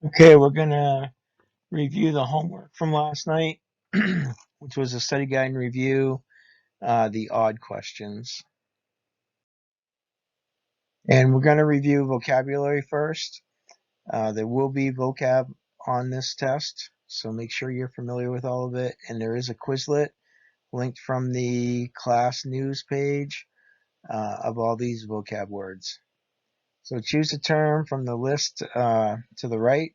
Okay, we're gonna review the homework from last night, which was a study guide and review, the odd questions. And we're gonna review vocabulary first. There will be vocab on this test, so make sure you're familiar with all of it. And there is a Quizlet linked from the class news page of all these vocab words. So choose a term from the list to the right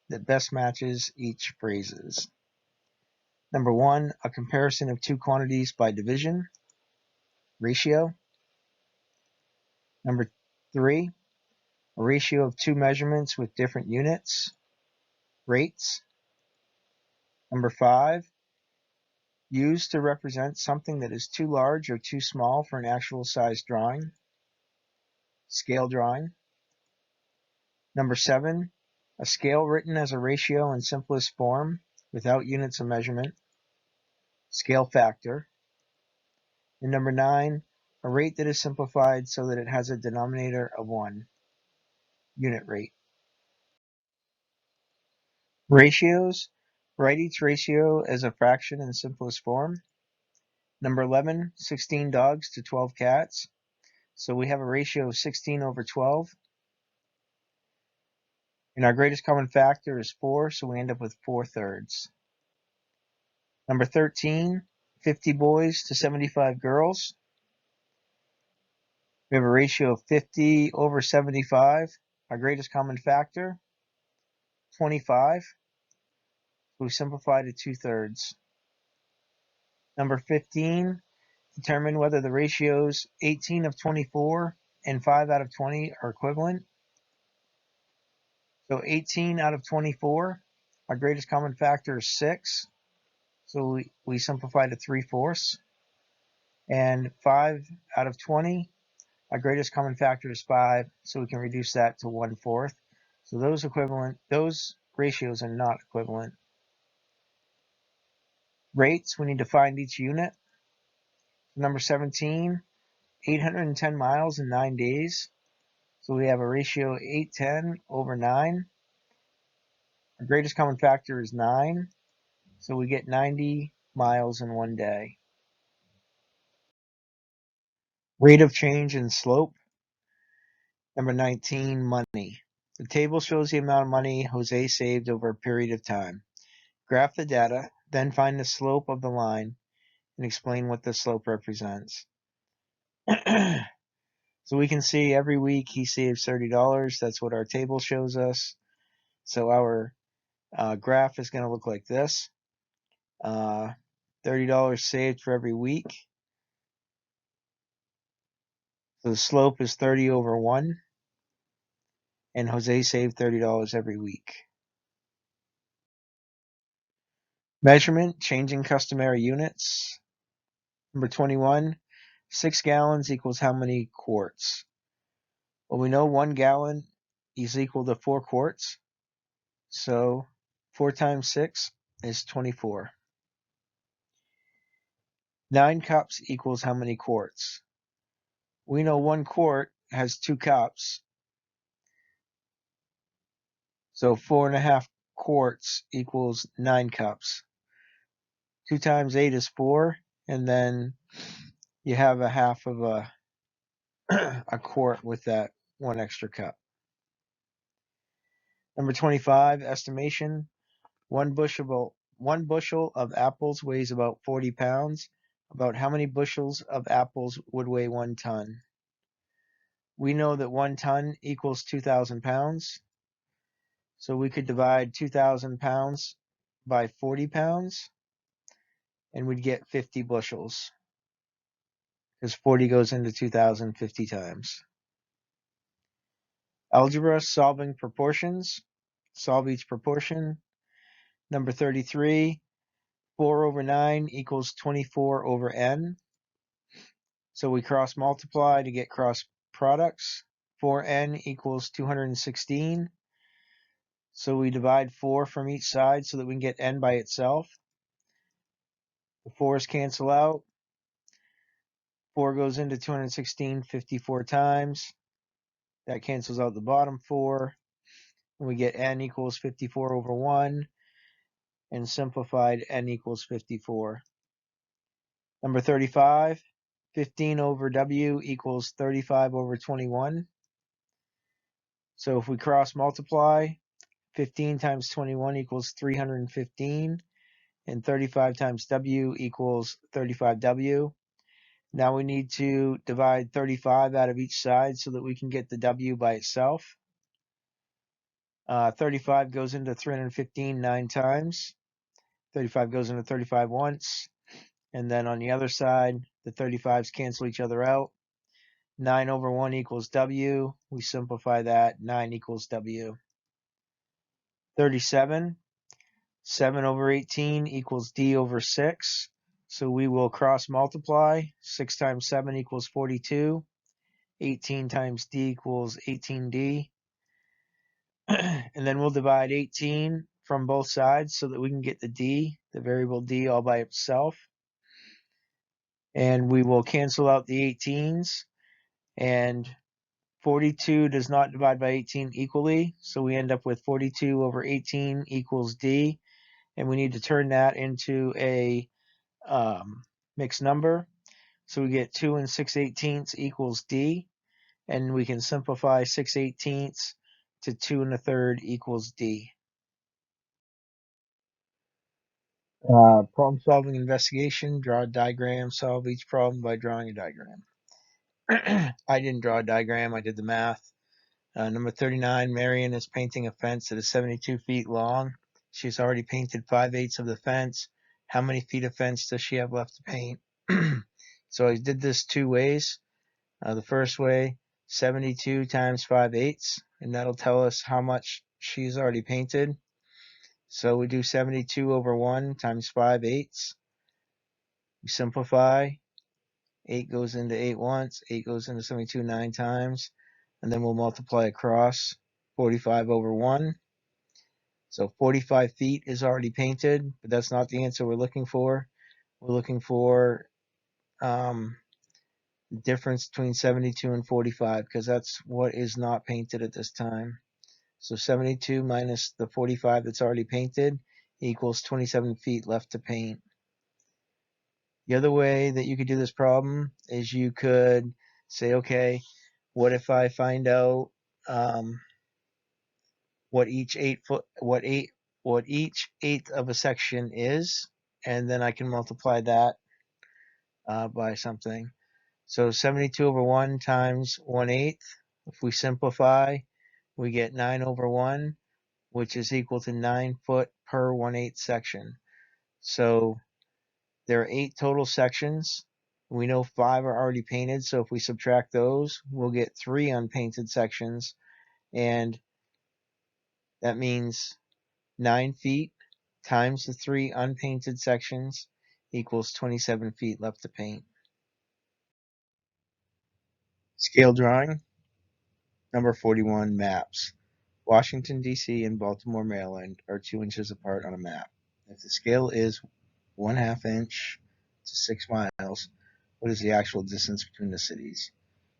that best matches each phrases. Number one, a comparison of two quantities by division, ratio. Number three, a ratio of two measurements with different units, rates. Number five, used to represent something that is too large or too small for an actual size drawing, scale drawing. Number seven, a scale written as a ratio in simplest form without units of measurement, scale factor. And number nine, a rate that is simplified so that it has a denominator of 1, unit rate. Ratios. Write each ratio as a fraction in simplest form. Number 11, 16 dogs to 12 cats. So we have a ratio of 16 over 12. And our greatest common factor is 4, so we end up with 4/3. Number 13, 50 boys to 75 girls. We have a ratio of 50 over 75. Our greatest common factor, 25. We simplify to 2/3. Number 15, determine whether the ratios 18 of 24 and 5 out of 20 are equivalent. So 18 out of 24, our greatest common factor is 6. So we simplify to 3/4. And 5 out of 20, our greatest common factor is 5. So we can reduce that to 1/4. So those ratios are not equivalent. Rates, we need to find each unit. Number 17, 810 miles in 9 days. So we have a ratio 810 over 9. Our greatest common factor is 9. So we get 90 miles in 1 day. Rate of change in slope. Number 19, money. The table shows the amount of money Jose saved over a period of time. Graph the data, then find the slope of the line and explain what the slope represents. So we can see every week he saves $30. That's what our table shows us. So our graph is going to look like this. $30 saved for every week. So the slope is 30 over 1. And Jose saved $30 every week. Measurement, changing customary units. Number 21, 6 gallons equals how many quarts? Well, we know 1 gallon is equal to 4 quarts. So 4 times 6 is 24. 9 cups equals how many quarts? We know 1 quart has 2 cups. So 4.5 quarts equals 9 cups. 2 times 8 is 4, and then you have a half of a quart with that 1 extra cup. Number 25, estimation. One bushel of apples weighs about 40 pounds. About how many bushels of apples would weigh 1 ton? We know that 1 ton equals 2,000 pounds. So we could divide 2,000 pounds by 40 pounds, and we'd get 50 bushels. Because 40 goes into 2,000 50 times. Algebra, solving proportions. Solve each proportion. Number 33, 4 over 9 equals 24 over n. So we cross multiply to get cross products. 4n equals 216. So we divide 4 from each side so that we can get n by itself. The 4's cancel out. 4 goes into 216 54 times. That cancels out the bottom 4. we get n equals 54 over 1, and simplified n equals 54. Number 35, 15 over w equals 35 over 21. So if we cross multiply, 15 times 21 equals 315, and 35 times w equals 35w. Now we need to divide 35 out of each side so that we can get the w by itself. 35 goes into 315 9 times. 35 goes into 35 once. And then on the other side, the 35s cancel each other out. 9 over 1 equals w. We simplify that. 9 equals w. 37. 7 over 18 equals d over 6. So we will cross multiply. 6 times 7 equals 42. 18 times d equals 18d. And then we'll divide 18 from both sides so that we can get the d, the variable d, all by itself. And we will cancel out the 18s. And 42 does not divide by 18 equally, so we end up with 42 over 18 equals d. And we need to turn that into a mixed number. So we get 2 and 6/18 equals d. And we can simplify 6/18 to 2 1/3 equals d. Problem solving investigation, draw a diagram, solve each problem by drawing a diagram. I didn't draw a diagram, I did the math. Number 39, Marion is painting a fence that is 72 feet long. She's already painted 5/8 of the fence. How many feet of fence does she have left to paint? So I did this two ways. The first way, 72 times 5/8, and that'll tell us how much she's already painted. So we do 72 over 1 times 5/8. We simplify. 8 goes into 8 once. 8 goes into 72 9 times. And then we'll multiply across. 45 over 1. So 45 feet is already painted, but that's not the answer we're looking for. We're looking for the difference between 72 and 45 because that's what is not painted at this time. So 72 minus the 45 that's already painted equals 27 feet left to paint. The other way that you could do this problem is you could say, okay, what if I find out what each eighth of a section is, and then I can multiply that by something. So 72 over 1 times 1/8. If we simplify, we get 9 over 1, which is equal to 9 foot per 1/8 section. So there are 8 total sections. We know 5 are already painted, so if we subtract those, we'll get 3 unpainted sections, and that means 9 feet times the 3 unpainted sections equals 27 feet left to paint. Scale drawing. Number 41, maps. Washington, D.C. and Baltimore, Maryland are 2 inches apart on a map. If the scale is 1/2 inch to 6 miles, what is the actual distance between the cities?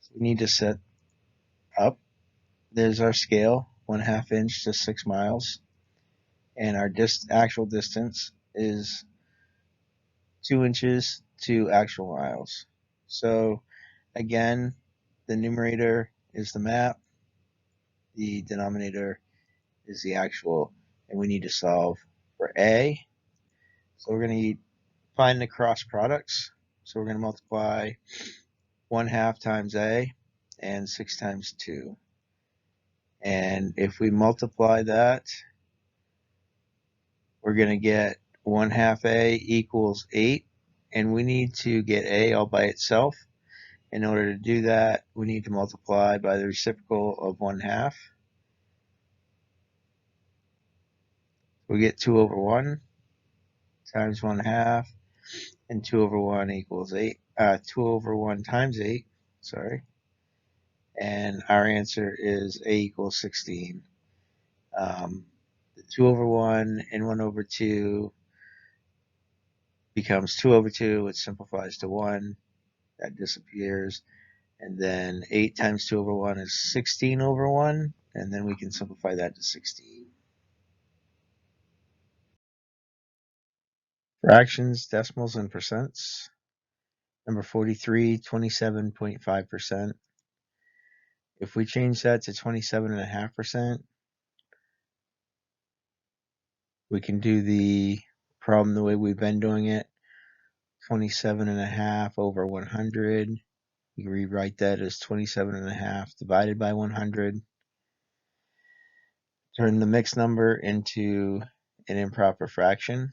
So we need to set up. There's our scale, 1/2 inch to 6 miles. And our actual distance is 2 inches to actual miles. So again, the numerator is the map, the denominator is the actual, and we need to solve for A. So we're going to find the cross products. So we're going to multiply 1/2 times A and 6 times 2. And if we multiply that, we're going to get 1/2 A equals 8. And we need to get A all by itself. In order to do that, we need to multiply by the reciprocal of 1/2. We get 2 over 1 times 1/2, and 2 over 1 equals 8. 2 over 1 times 8, sorry. And our answer is A equals 16. The 2 over 1 and 1 over 2 becomes 2 over 2, which simplifies to 1. That disappears. And then 8 times 2 over 1 is 16 over 1. and then we can simplify that to 16. Fractions, decimals, and percents. Number 43, 27.5%. If we change that to 27.5%, we can do the problem the way we've been doing it. 27.5 over 100. You can rewrite that as 27.5 divided by 100. Turn the mixed number into an improper fraction,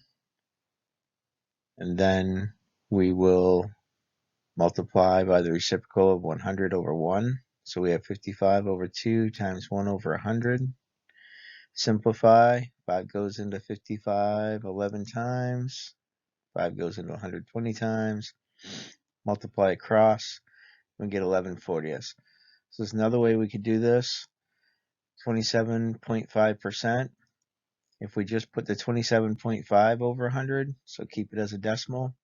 and then we will multiply by the reciprocal of 100 over 1. So we have 55 over 2 times 1 over 100. Simplify. 5 goes into 55 11 times. 5 goes into 120 times. Multiply across. We get 11/40. So there's another way we could do this. 27.5%. If we just put the 27.5 over 100, so keep it as a decimal,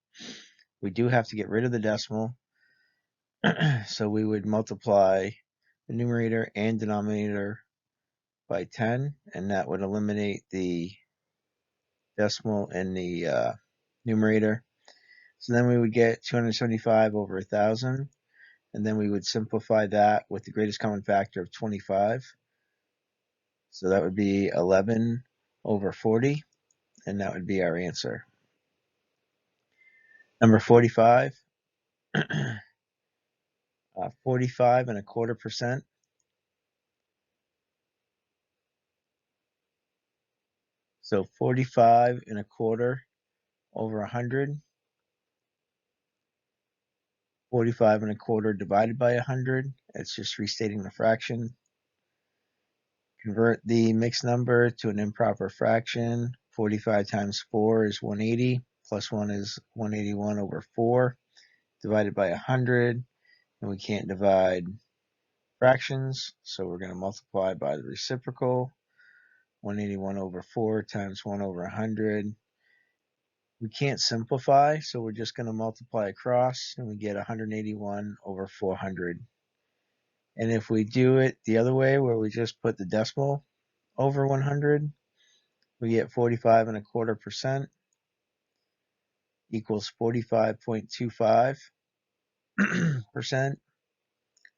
we do have to get rid of the decimal. So we would multiply the numerator and denominator by 10, and that would eliminate the decimal in the numerator. So then we would get 275 over 1,000, and then we would simplify that with the greatest common factor of 25. So that would be 11 over 40, and that would be our answer. Number 45, 45.25%. So 45.25 over 100. 45.25 divided by 100. It's just restating the fraction. Convert the mixed number to an improper fraction. 45 times 4 is 180, plus 1 is 181 over 4, divided by 100. And we can't divide fractions, so we're going to multiply by the reciprocal. 181 over 4 times 1 over 100. We can't simplify, so we're just going to multiply across, and we get 181 over 400. And if we do it the other way, where we just put the decimal over 100, we get 45.25% equals 45.25%.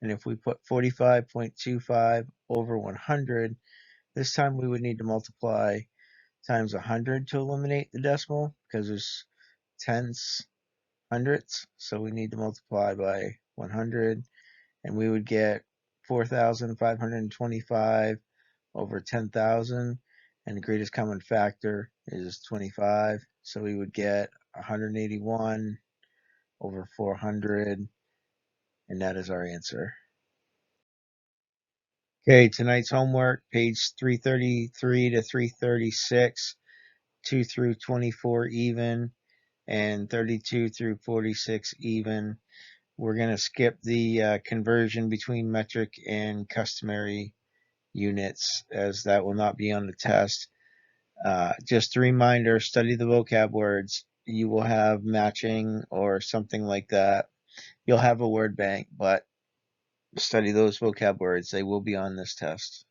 And if we put 45.25 over 100, this time we would need to multiply times 100 to eliminate the decimal, because there's tenths, hundredths, so we need to multiply by 100, and we would get 4,525 over 10,000, and the greatest common factor is 25, so we would get 181 over 400, and that is our answer. Okay, tonight's homework, page 333 to 336, 2 through 24 even, and 32 through 46 even. We're going to skip the conversion between metric and customary units, as that will not be on the test. Just a reminder, study the vocab words. You will have matching or something like that. You'll have a word bank, but study those vocab words. They will be on this test.